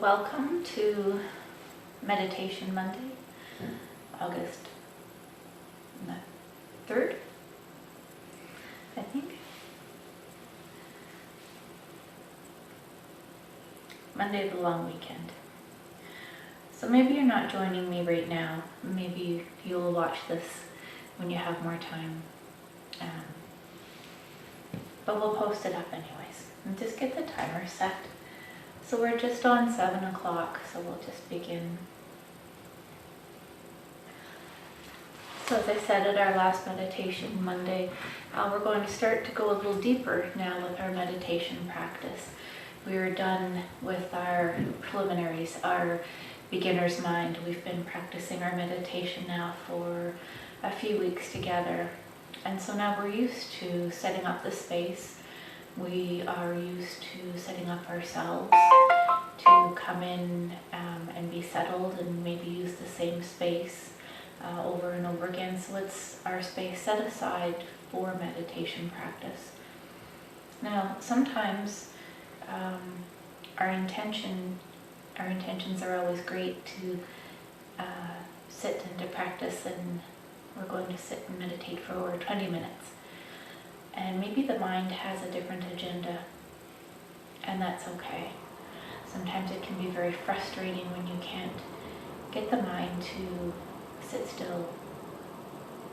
welcome to Meditation Monday, August 3rd, I think. Monday of the long weekend. So maybe you're not joining me right now. Maybe you'll watch this when you have more time. But we'll post it up anyways. And just get the timer set. So we're just on 7 o'clock, so we'll just begin. So as I said at our last meditation Monday, we're going to start to go a little deeper now with our meditation practice. We are done with our preliminaries, our beginner's mind. We've been practicing our meditation now for a few weeks together. And so now we're used to setting up the space. We are used to setting up ourselves to come in and be settled and maybe use the same space over and over again. So it's our space set aside for meditation practice. Now, sometimes our intentions are always great to sit and to practice, and we're going to sit and meditate for over 20 minutes. And maybe the mind has a different agenda, and that's okay. Sometimes it can be very frustrating when you can't get the mind to sit still,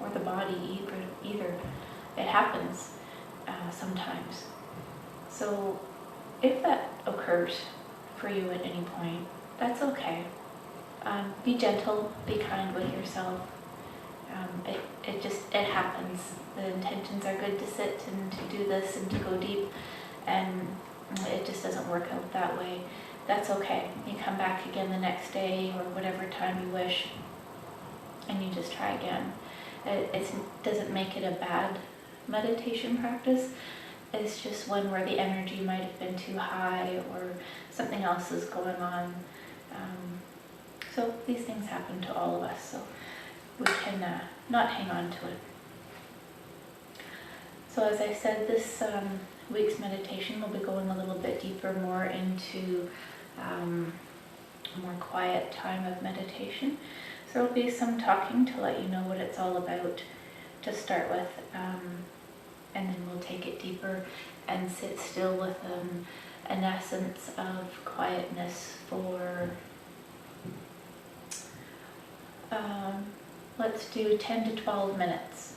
or the body either. It happens sometimes. So if that occurs for you at any point, that's okay. Be gentle, be kind with yourself. It happens. The intentions are good to sit and to do this and to go deep, and it just doesn't work out that way. That's okay. You come back again the next day or whatever time you wish, and you just try again. It doesn't make it a bad meditation practice. It's just one where the energy might have been too high or something else is going on. So these things happen to all of us, so we can not hang on to it. So as I said, this week's meditation will be going a little bit deeper, more into a more quiet time of meditation. So there will be some talking to let you know what it's all about to start with, and then we'll take it deeper and sit still with an essence of quietness for, let's do 10 to 12 minutes.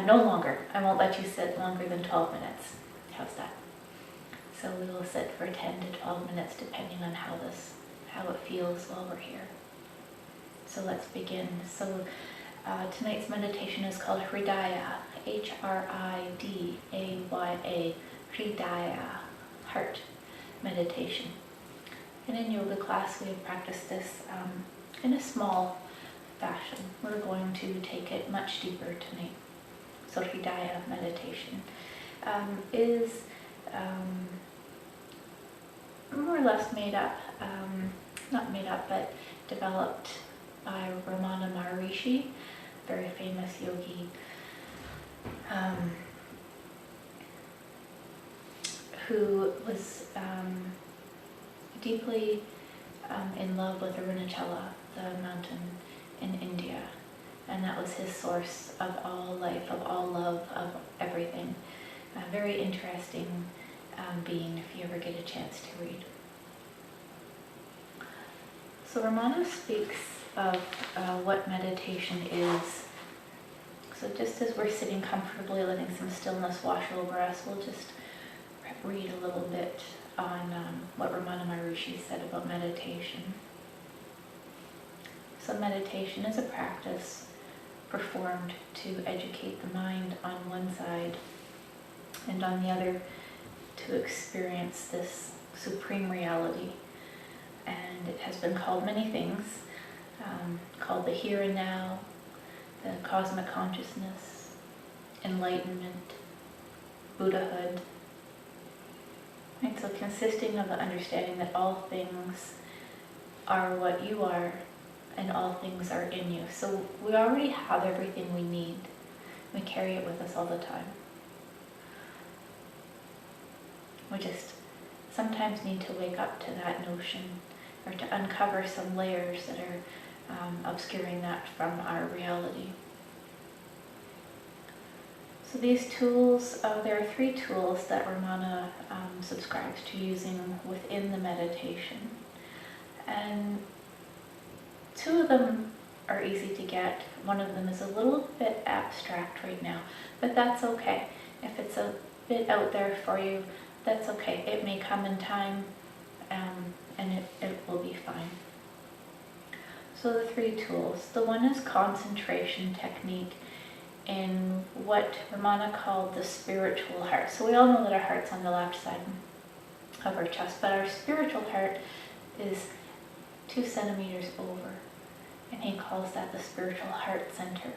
No longer. I won't let you sit longer than 12 minutes. How's that? So we will sit for 10 to 12 minutes depending on how it feels while we're here. So let's begin. So tonight's meditation is called Hridaya, H-R-I-D-A-Y-A, Hridaya, heart meditation. And in yoga class we have practiced this in a small fashion. We're going to take it much deeper tonight. So Hridaya meditation is more or less made up, not made up, but developed by Ramana Maharishi, very famous yogi, who was deeply in love with Arunachala, the mountain in India. And that was his source of all life, of all love, of everything. A very interesting being if you ever get a chance to read. So Ramana speaks of what meditation is. So just as we're sitting comfortably, letting some stillness wash over us, we'll just read a little bit on what Ramana Maharishi said about meditation. So meditation is a practice performed to educate the mind on one side, and on the other to experience this supreme reality. And it has been called many things, called the here and now, the cosmic consciousness, enlightenment, Buddhahood. And so consisting of the understanding that all things are what you are, and all things are in you. So we already have everything we need. We carry it with us all the time. We just sometimes need to wake up to that notion or to uncover some layers that are obscuring that from our reality. So these tools, there are 3 tools that Ramana subscribes to using within the meditation. And 2 of them are easy to get. One of them is a little bit abstract right now, but that's okay. If it's a bit out there for you, that's okay. It may come in time, and it will be fine. So the 3 tools. The one is concentration technique in what Ramana called the spiritual heart. So we all know that our heart's on the left side of our chest, but our spiritual heart is 2 centimeters over, and he calls that the spiritual heart center.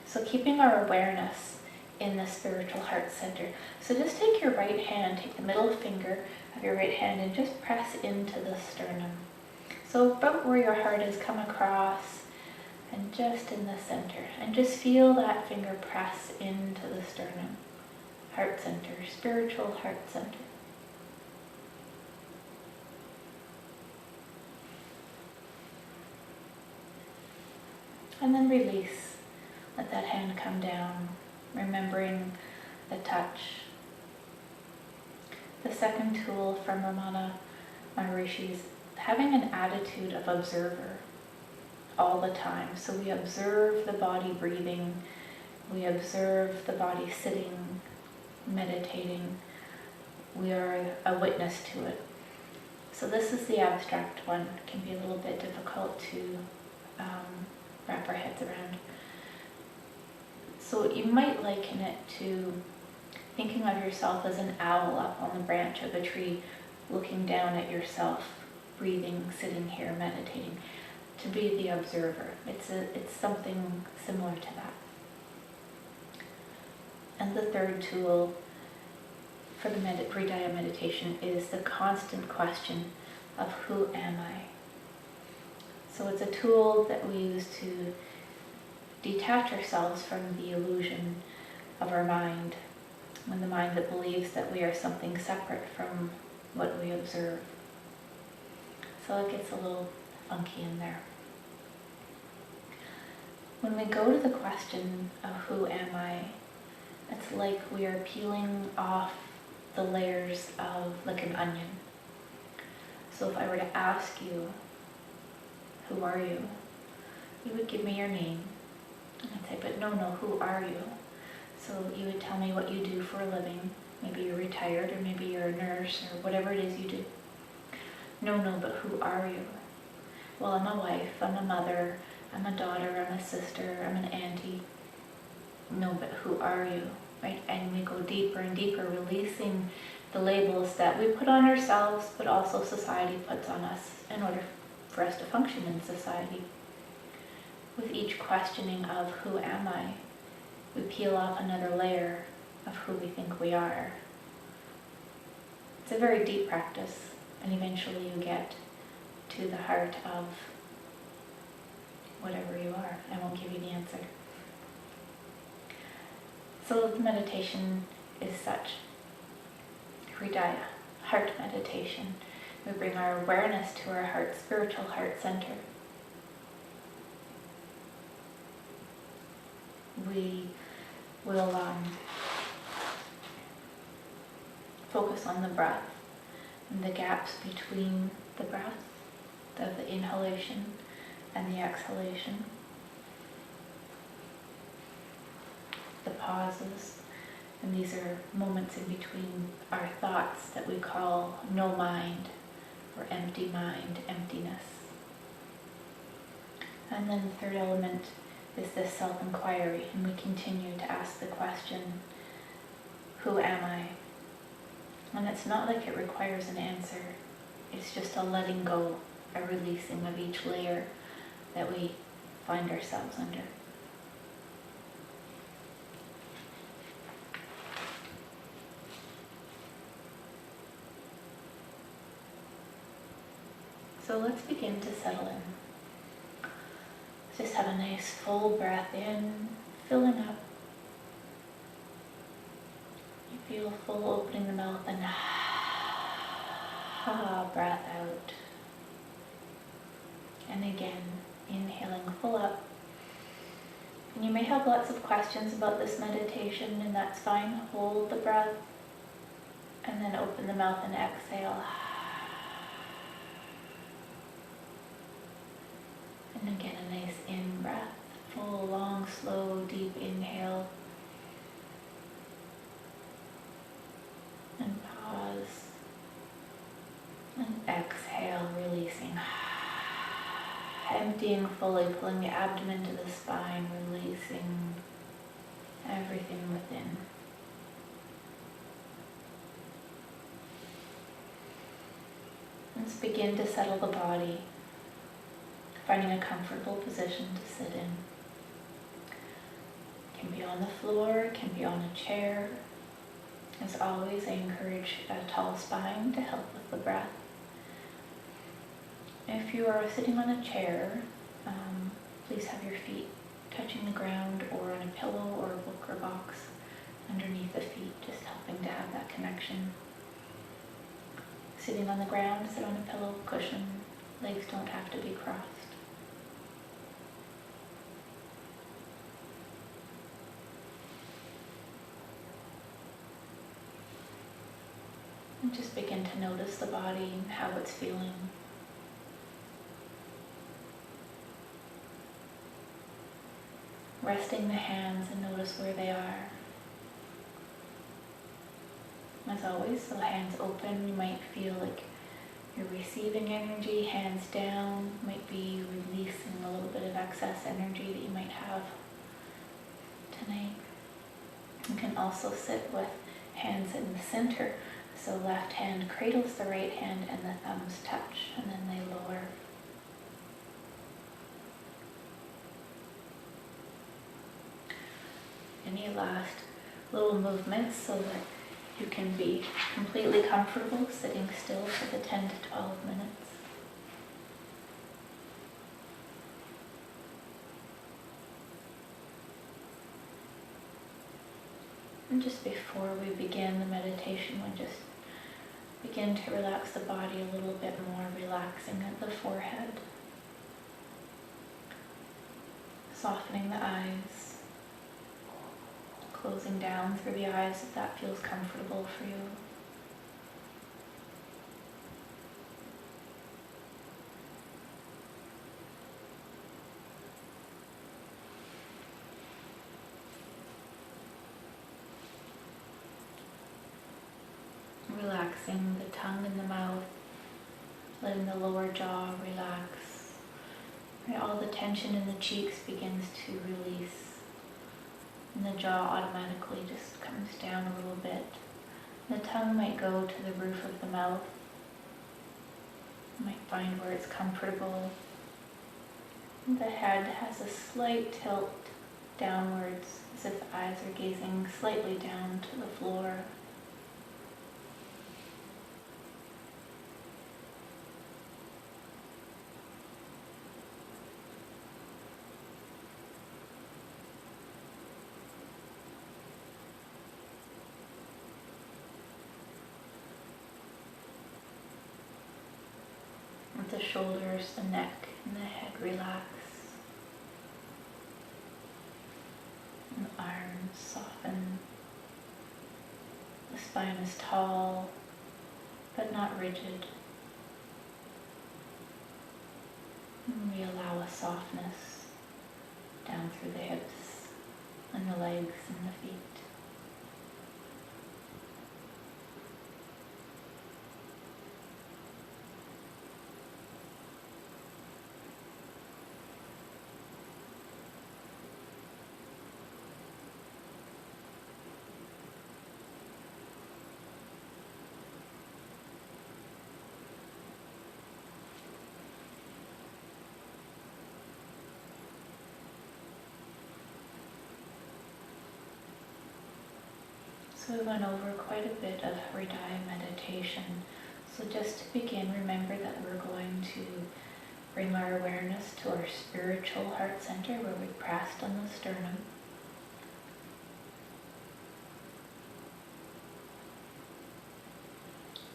So keeping our awareness in the spiritual heart center. So just take your right hand, take the middle finger of your right hand and just press into the sternum. So about where your heart is, come across and just in the center. And just feel that finger press into the sternum. Heart center, spiritual heart center. And then release. Let that hand come down, remembering the touch. The second tool from Ramana Maharishi is having an attitude of observer all the time. So we observe the body breathing, we observe the body sitting, meditating. We are a witness to it. So this is the abstract one. It can be a little bit difficult to wrap our heads around. So you might liken it to thinking of yourself as an owl up on the branch of a tree, looking down at yourself, breathing, sitting here, meditating. To be the observer. It's something similar to that. And the third tool for the Hridaya meditation is the constant question of who am I? So it's a tool that we use to detach ourselves from the illusion of our mind, when the mind that believes that we are something separate from what we observe. So it gets a little funky in there. When we go to the question of who am I, it's like we are peeling off the layers of, like an onion. So if I were to ask you, who are you? You would give me your name. And I'd say, but no, who are you? So you would tell me what you do for a living. Maybe you're retired, or maybe you're a nurse, or whatever it is you do. No, but who are you? Well, I'm a wife, I'm a mother, I'm a daughter, I'm a sister, I'm an auntie. No, but who are you? Right? And we go deeper and deeper, releasing the labels that we put on ourselves, but also society puts on us in order for us to function in society. With each questioning of who am I, we peel off another layer of who we think we are. It's a very deep practice, and eventually you get to the heart of whatever you are. I won't give you the answer. So the meditation is such. Hridaya, heart meditation. We bring our awareness to our heart, spiritual heart center. We will focus on the breath and the gaps between the breath, of the inhalation and the exhalation, the pauses, and these are moments in between our thoughts that we call no mind or empty mind, emptiness. And then the third element is this self-inquiry, and we continue to ask the question, who am I? And it's not like it requires an answer, it's just a letting go, a releasing of each layer that we find ourselves under. So let's begin to settle in. Just have a nice full breath in, filling up. You feel full opening the mouth and breath out. And again, inhaling full up. And you may have lots of questions about this meditation, and that's fine. Hold the breath and then open the mouth and exhale. And again, a nice in-breath, full, long, slow, deep inhale. And pause. And exhale, releasing. Emptying fully, pulling the abdomen to the spine, releasing everything within. Let's begin to settle the body, finding a comfortable position to sit in. It can be on the floor, it can be on a chair. As always, I encourage a tall spine to help with the breath. If you are sitting on a chair, please have your feet touching the ground or on a pillow or a book or box underneath the feet, just helping to have that connection. Sitting on the ground, sit on a pillow, cushion. Legs don't have to be crossed. And just begin to notice the body and how it's feeling. Resting the hands and notice where they are. As always, so hands open, you might feel like you're receiving energy, hands down, might be releasing a little bit of excess energy that you might have tonight. You can also sit with hands in the center, so left hand cradles the right hand and the thumbs touch, and then they lower. Any last little movements so that you can be completely comfortable sitting still for the 10 to 12 minutes. And just before we begin the meditation, we'll just begin to relax the body a little bit more, relaxing at the forehead, softening the eyes, closing down through the eyes if that feels comfortable for you. Relaxing the tongue and the mouth, letting the lower jaw relax. Right, all the tension in the cheeks begins to release. And the jaw automatically just comes down a little bit. The tongue might go to the roof of the mouth. You might find where it's comfortable. The head has a slight tilt downwards, as if the eyes are gazing slightly down to the floor. The shoulders, the neck, and the head relax. And the arms soften. The spine is tall, but not rigid. And we allow a softness down through the hips and the legs and the feet. So we went over quite a bit of Hridaya meditation. So just to begin, remember that we're going to bring our awareness to our spiritual heart center where we pressed on the sternum.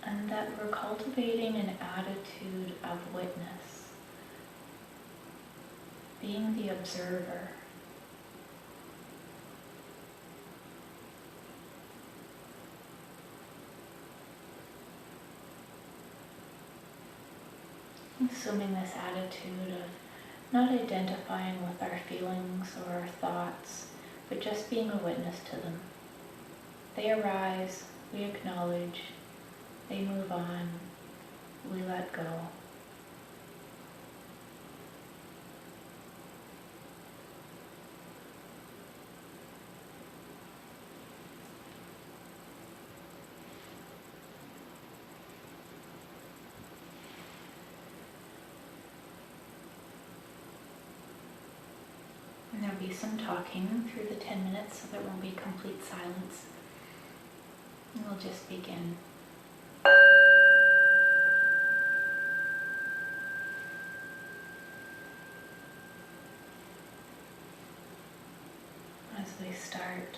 And and that we're cultivating an attitude of witness, being the observer. Assuming this attitude of not identifying with our feelings or our thoughts, but just being a witness to them. They arise, we acknowledge, they move on, we let go. And there'll be some talking through the 10 minutes, so there won't be complete silence. And we'll just begin. As we start,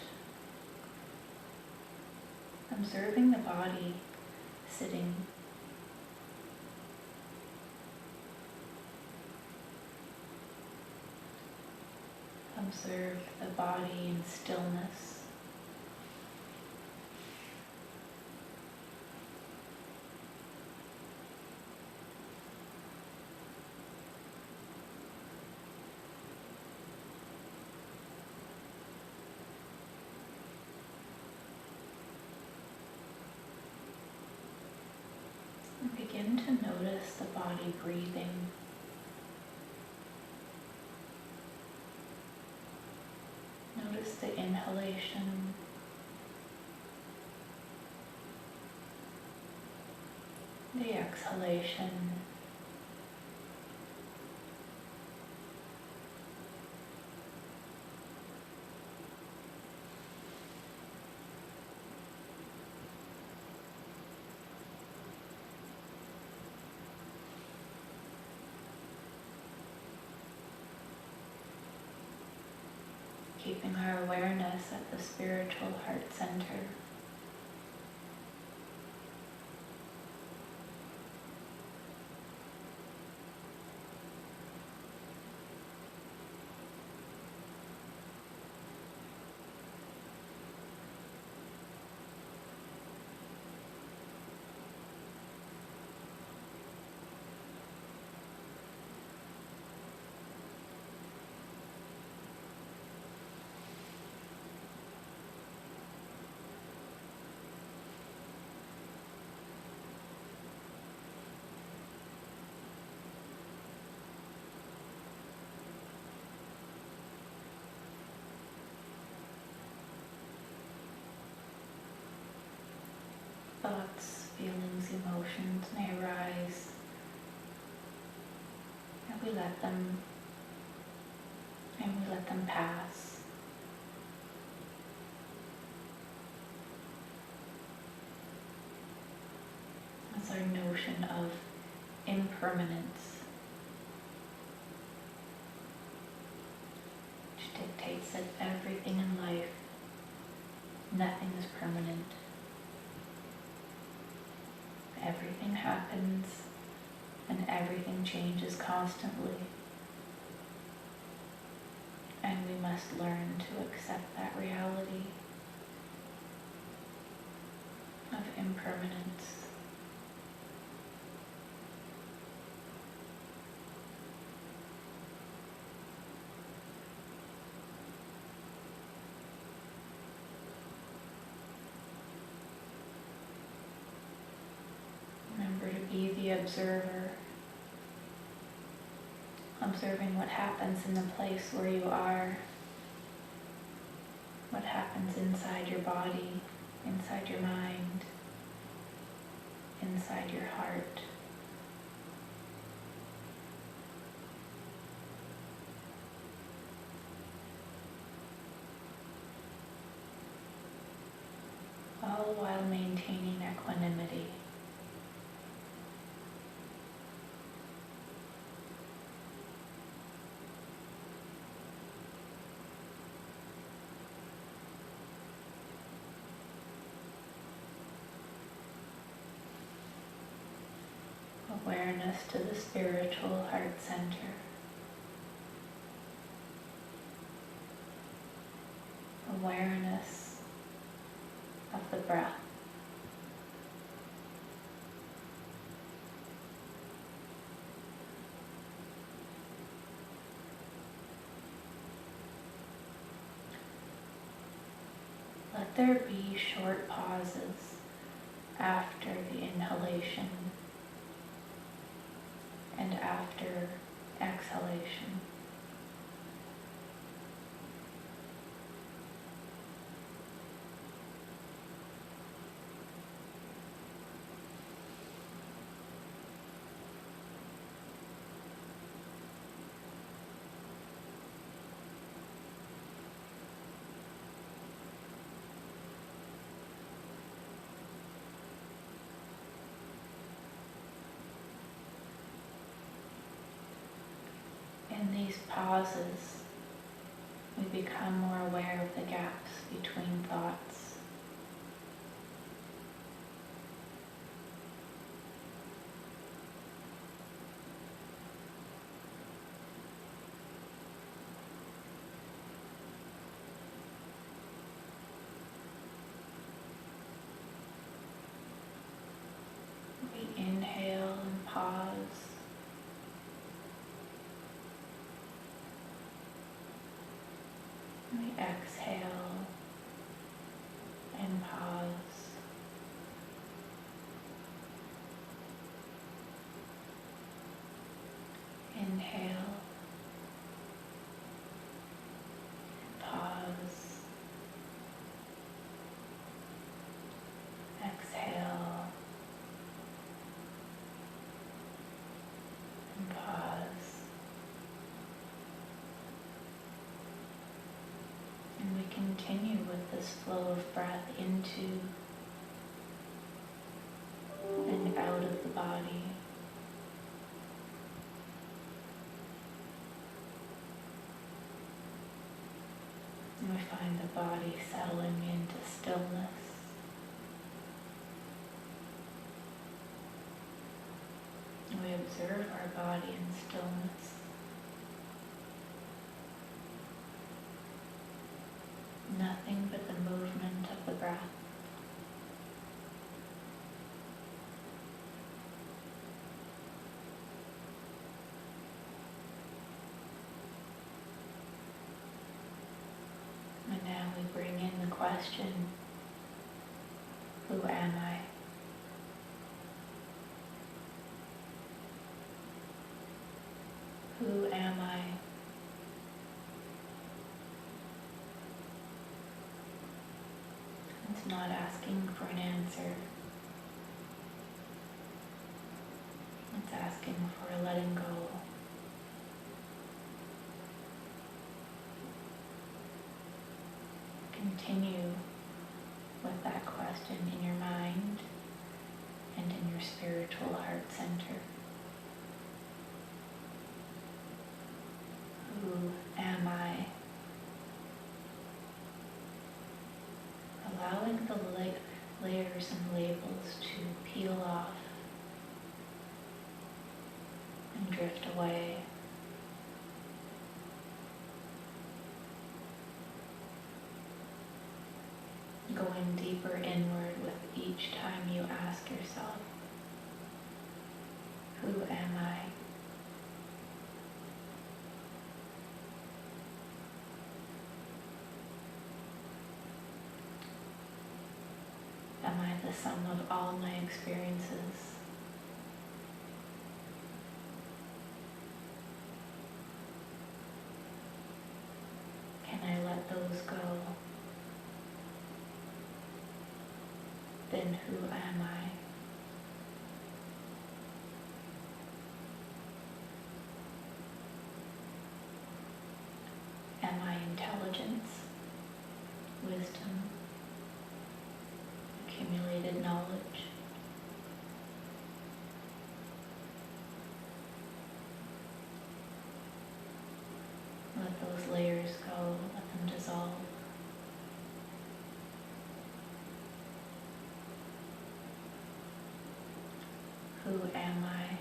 observing the body sitting. Observe the body in stillness. And begin to notice the body breathing. Notice the inhalation, the exhalation, keeping our awareness at the spiritual heart center. Thoughts, feelings, emotions may arise, and we let them pass. That's our notion of impermanence, which dictates that everything in life, nothing is permanent. Everything happens and everything changes constantly. And we must learn to accept that reality of impermanence. Remember to be the observer, observing what happens in the place where you are, what happens inside your body, inside your mind, inside your heart. All while maintaining equanimity. awareness to the spiritual heart center. Awareness of the breath. Let there be short pauses after the inhalation and after exhalation. In these pauses, we become more aware of the gaps between thoughts. We inhale and pause. We exhale and pause. Inhale, pause, exhale, and pause. And we continue with this flow of breath into and out of the body. And we find the body settling into stillness. And we observe our body in stillness. Nothing but the movement of the breath. And now we bring in the question, who am I? Who am I? It's not asking for an answer. It's asking for a letting go. Continue with that question in your mind and in your spiritual heart center. Who am I? Allowing the layers and labels to peel off and drift away. Going deeper inward with each time you ask yourself, who am I? Am I the sum of all my experiences? Can I let those go? Then who am I? Am I intelligence, wisdom, accumulated knowledge? Let those layers go, let them dissolve. Who am I?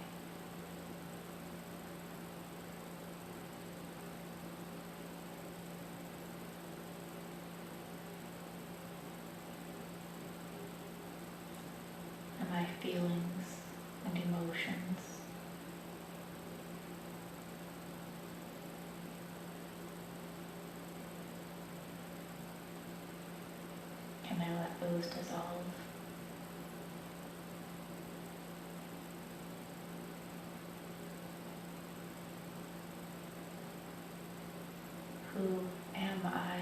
feelings and emotions. Can I let those dissolve? Who am I?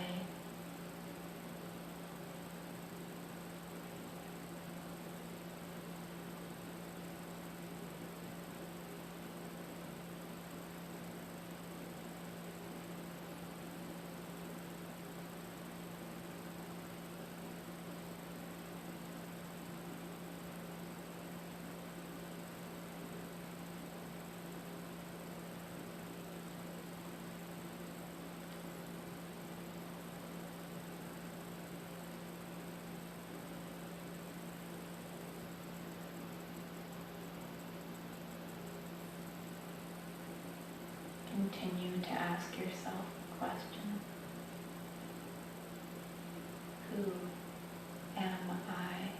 Continue to ask yourself the question, who am I?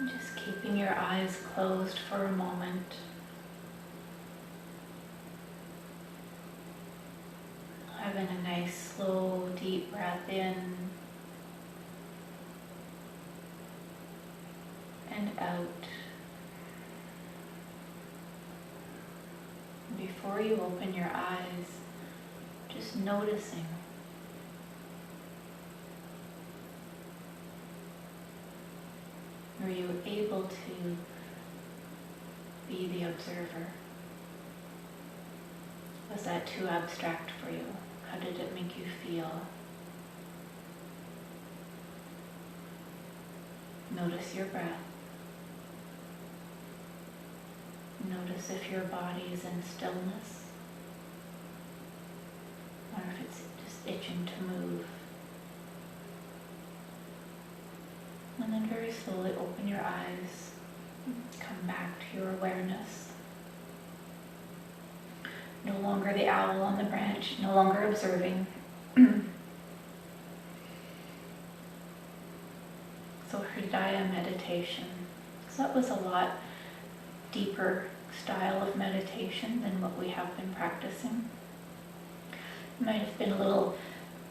Just keeping your eyes closed for a moment. Having a nice, slow, deep breath in and out. Before you open your eyes, just noticing. Were you able to be the observer? Was that too abstract for you? How did it make you feel? Notice your breath. Notice if your body is in stillness, or if it's just itching to move. And then very slowly open your eyes, come back to your awareness. No longer the owl on the branch, no longer observing. So Hridaya meditation. So that was a lot deeper style of meditation than what we have been practicing. It might have been a little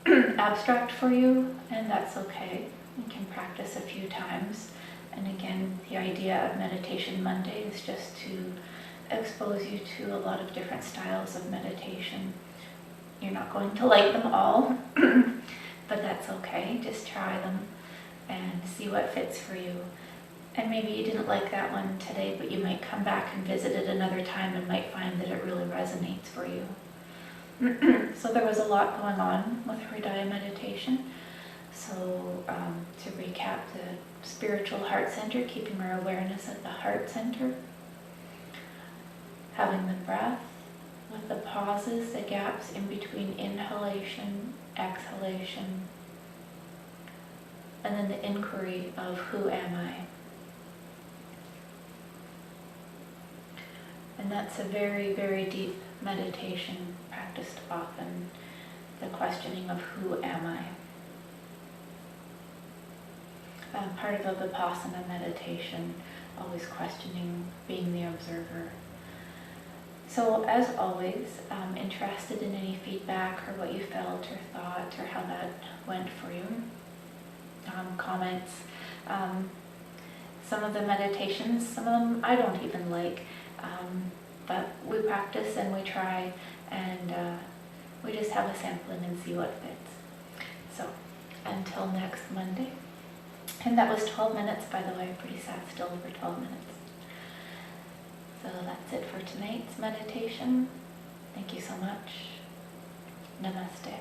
abstract for you, and that's okay. You can practice a few times. And again, the idea of Meditation Monday is just to expose you to a lot of different styles of meditation. You're not going to like them all, but that's okay. Just try them and see what fits for you. And maybe you didn't like that one today, but you might come back and visit it another time and might find that it really resonates for you. So there was a lot going on with Hridaya meditation. So to recap, the spiritual heart center, keeping our awareness at the heart center. Having the breath with the pauses, the gaps in between inhalation, exhalation. And then the inquiry of who am I? And that's a very, very deep meditation practiced often, the questioning of who am I? part of a Vipassana meditation, always questioning, being the observer. So as always, interested in any feedback or what you felt or thought or how that went for you. Comments. Some of the meditations, some of them I don't even like, but we practice and we try, and we just have a sampling and see what fits. So until next Monday. And that was 12 minutes, by the way. Pretty sad, still over 12 minutes. So that's it for tonight's meditation. Thank you so much. Namaste.